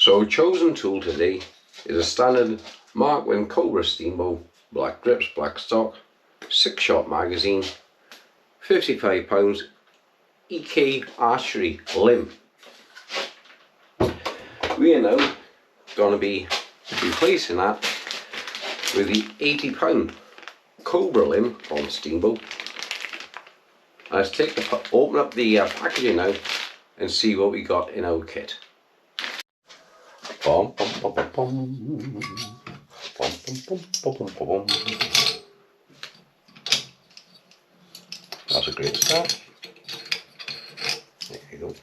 So chosen tool today is a standard Mark 1 Cobra Steambow, black grips, black stock, 6-shot magazine, 55 pounds, EK archery limb. We are now going to be replacing that with the 80 pound Cobra limb on Steambow. Let's open up the packaging now and see what we got in our kit. Bum, bum, bum, bum, bum. Bum, bum, bum, bum, bum, bum. That's a great start. There you go.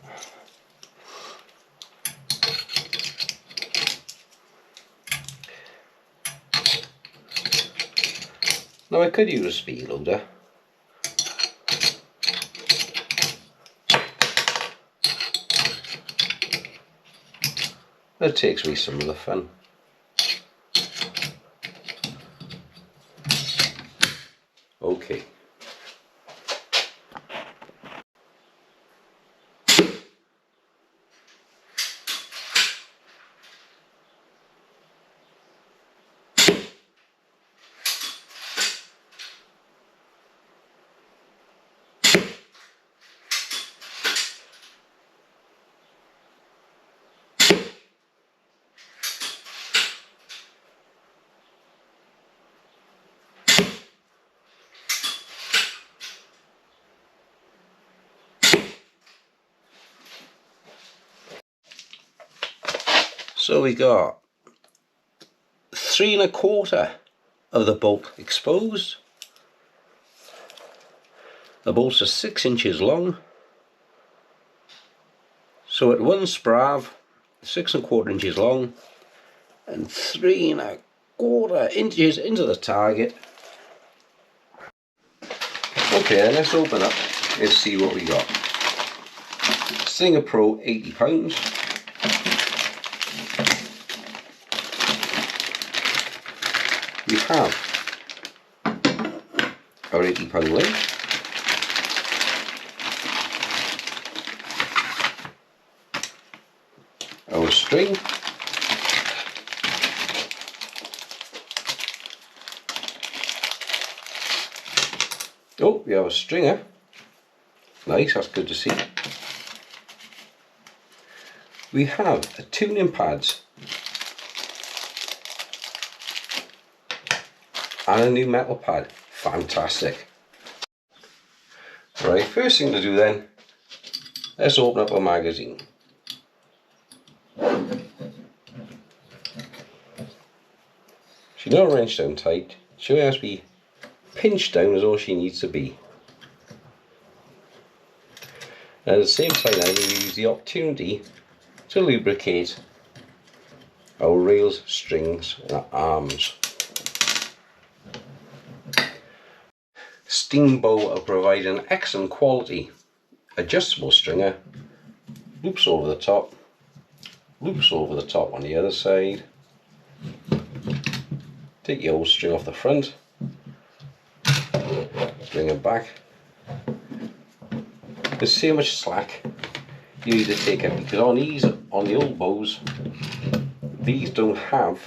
Now I could use a speed loader. That takes away some of the fun. Okay. So we got 3 1/4 of the bolt exposed. The bolts are 6 inches long. So at 1 sprav, 6 1/4 inches long and 3 1/4 inches into the target. Okay, then let's open up and see what we got. Stinger Pro 80 pounds. We have our 80 pound limb, our string, oh, we have a stringer, nice, that's good to see. We have a tuning pads and a new metal pad, fantastic. Right, first thing to do then, let's open up our magazine. She's not wrenched down tight, she has to be pinched down as all she needs to be. And at the same time now we use the opportunity to lubricate our rails, strings and our arms. Steambow are providing excellent quality adjustable stringer, loops over the top on the other side. Take your old string off the front, bring it back. There's so much slack you need to take it, because on the old bows, these don't have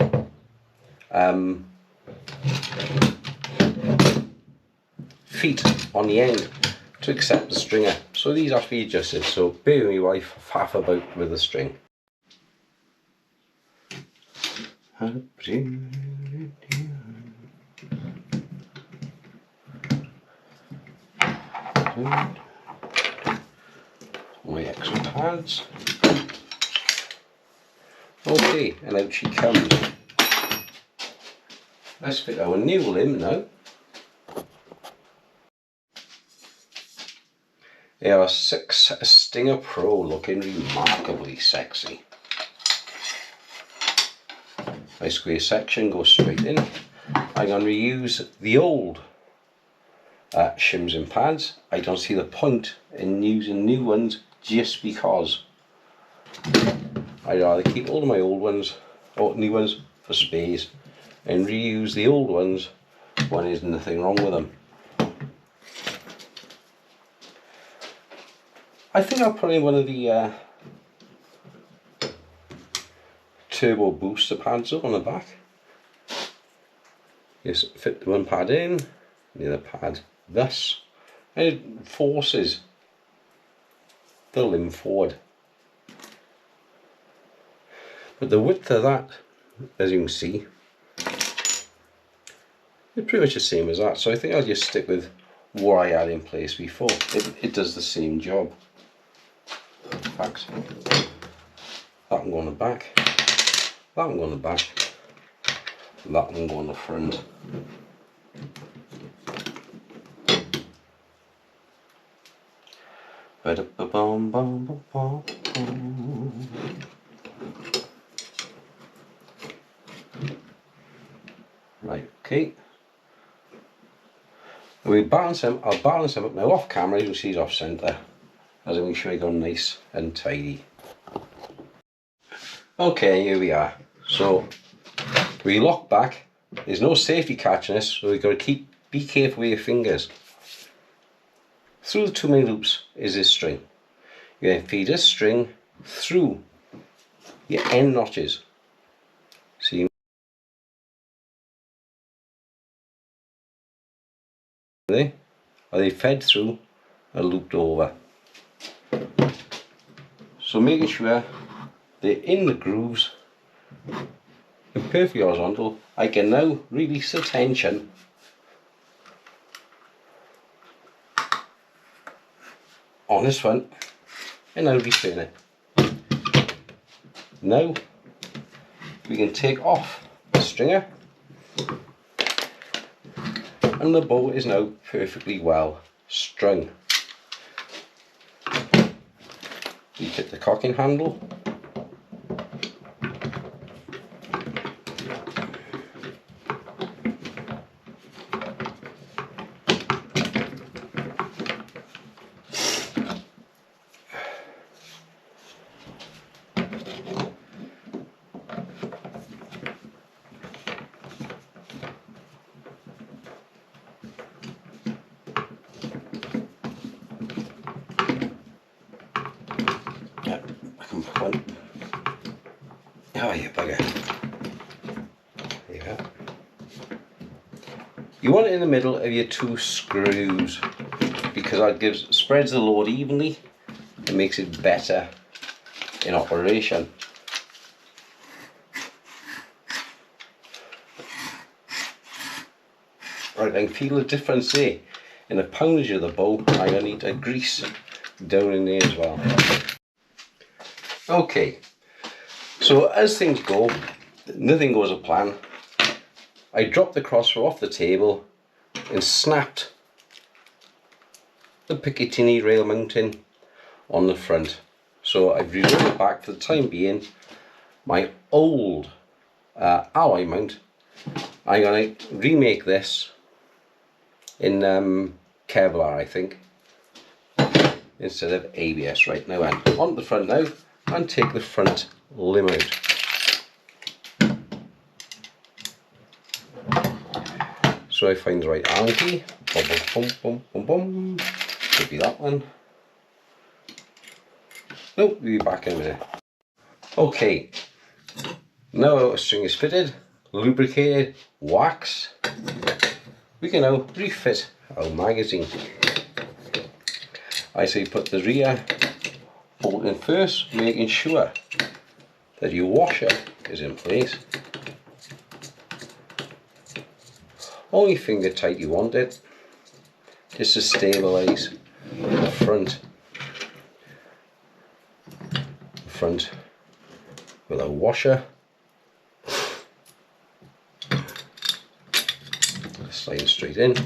feet on the end to accept the stringer, so these have to be adjusted. So bear with my wife, faff about with the string. My extra pads. Okay, and out she comes. Let's fit our new limb now. They are 6 Stinger Pro, looking remarkably sexy. Nice square section, goes straight in. I'm going to reuse the old shims and pads. I don't see the point in using new ones just because. I'd rather keep all of my old ones, or new ones, for space, and reuse the old ones when there's nothing wrong with them. I think I'll put in one of the turbo booster pads up on the back. Just fit the one pad in, the other pad thus, and it forces the limb forward. But the width of that, as you can see, is pretty much the same as that, so I think I'll just stick with what I had in place before. It does the same job. In fact, that one go on the back, that one go on the back, that one go on the front. Right, okay. We balance them. I'll balance them up now off camera. You can see he's off centre, as I make sure I go nice and tidy. Okay, here we are. So we lock back. There's no safety catch in this, so we've got to be careful with your fingers. Through the two main loops is this string. You then feed this string through your end notches. See, are they fed through and looped over? So making sure they're in the grooves and perfectly horizontal. I can now release the tension on this one and now return it. Now we can take off the stringer and the bow is now perfectly well strung. We hit the cocking handle. Oh, you bugger. There you go. You want it in the middle of your two screws because that spreads the load evenly and makes it better in operation. Right, I can feel the difference there in the poundage of the bow. I'm going to need to grease down in there as well. Okay. So as things go, nothing goes as planned. I dropped the crossbow off the table and snapped the Picatinny rail mounting on the front. So I've removed it back for the time being. My old alloy mount, I'm going to remake this in Kevlar, I think, instead of ABS. Right, now on the front now and take the front limb out. So I find the right Allen key. Boom, boom, boom, boom, boom. Could be that one. Nope, we'll be back in a minute. Okay, now our string is fitted, lubricated, wax. We can now refit our magazine. I say put the rear bolt in first, making sure that your washer is in place. Only finger tight you want it, just to stabilise the front with a washer. Slide straight in.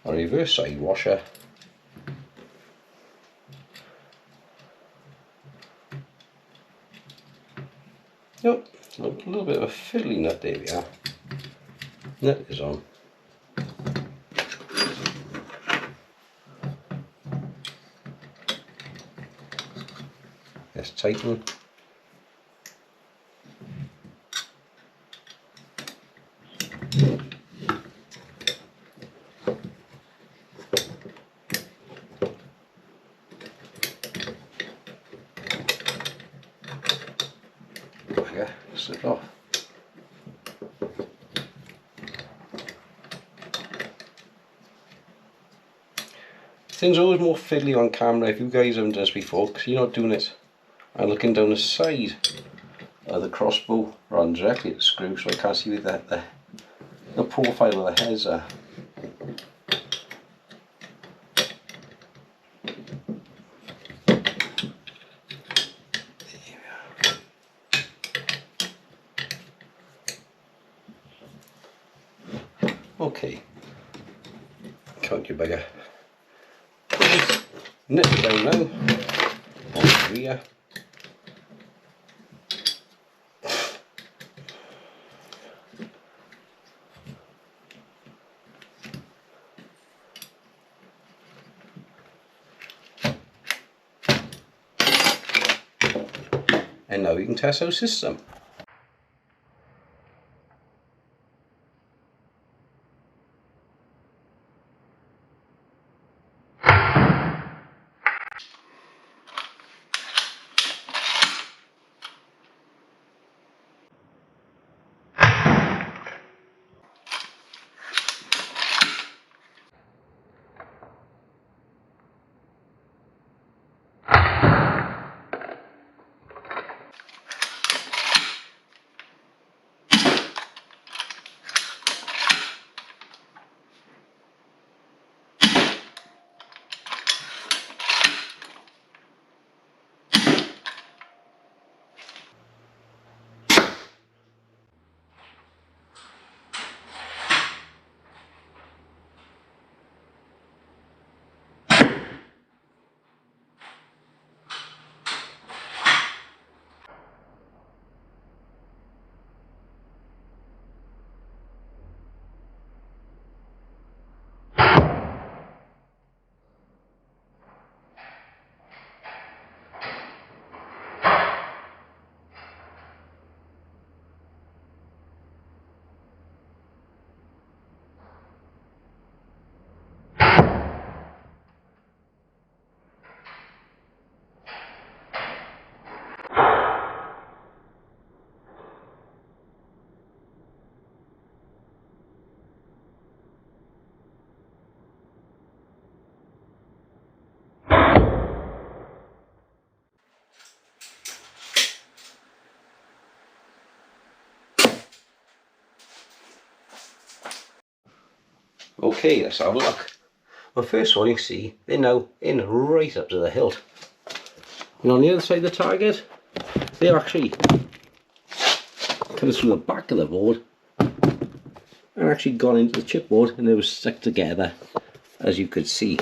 A reverse side washer. Nope, a little bit of a fiddly nut, there we are. Nut is on. Let's tighten. slip off. Things are always more fiddly on camera if you guys haven't done this before, because you're not doing it. I'm looking down the side of the crossbow rather than directly at the screw, so I can't see where the profile of the heads are. Okay, count your bigger. Nip it down now on the rear. And now we can test our system. Okay, let's have a look. Well, first of all, you can see they're now in right up to the hilt. And on the other side of the target, they're actually coming through the back of the board and actually gone into the chipboard, and they were stuck together, as you could see.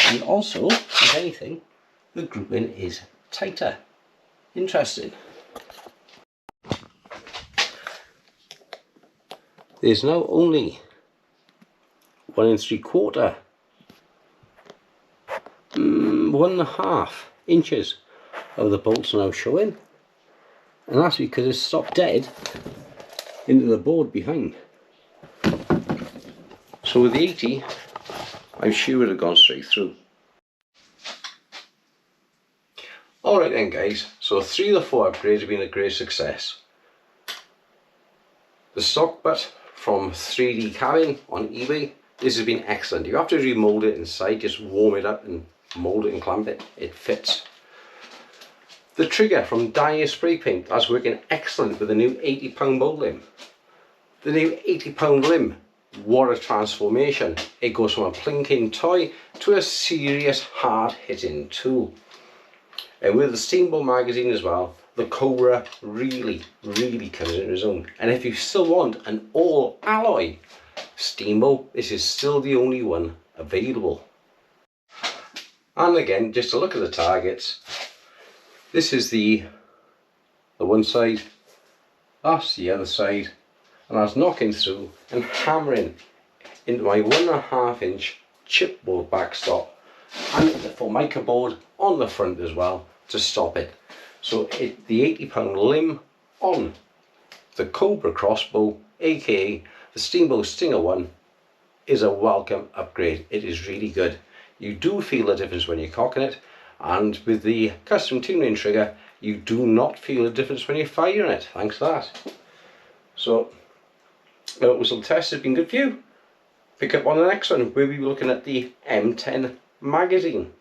And also, if anything, the grouping is tighter. Interesting. There's now only 1 3/4, 1.5 inches of the bolts now showing, and that's because it's stopped dead into the board behind. So with the 80, I'm sure it would have gone straight through. Alright then guys, so 3 of the 4 upgrades have been a great success. The stock butt from 3D Cabin on eBay, this has been excellent. You have to remold it inside, just warm it up and mold it and clamp it, it fits. The trigger from Dyer Spray Paint, that's working excellent with the new 80-pound bolt limb. The new 80-pound limb, what a transformation. It goes from a plinking toy to a serious hard hitting tool. And with the Steambow magazine as well, the Cobra really comes into its own. And if you still want an all alloy Steambow, this is still the only one available. And again, just to look at the targets, this is the one side, that's the other side, and that's knocking through and hammering into my 1.5 inch chipboard backstop and the Formica board on the front as well to stop it. So the 80-pound limb on the Cobra crossbow, aka the Steambow Stinger 1, is a welcome upgrade. It is really good. You do feel the difference when you're cocking it, and with the custom tuning trigger you do not feel the difference when you're firing it, thanks to that. So, it was some tests, it's been good for you. Pick up on the next one, where we'll be looking at the M10 magazine.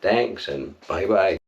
Thanks and bye bye.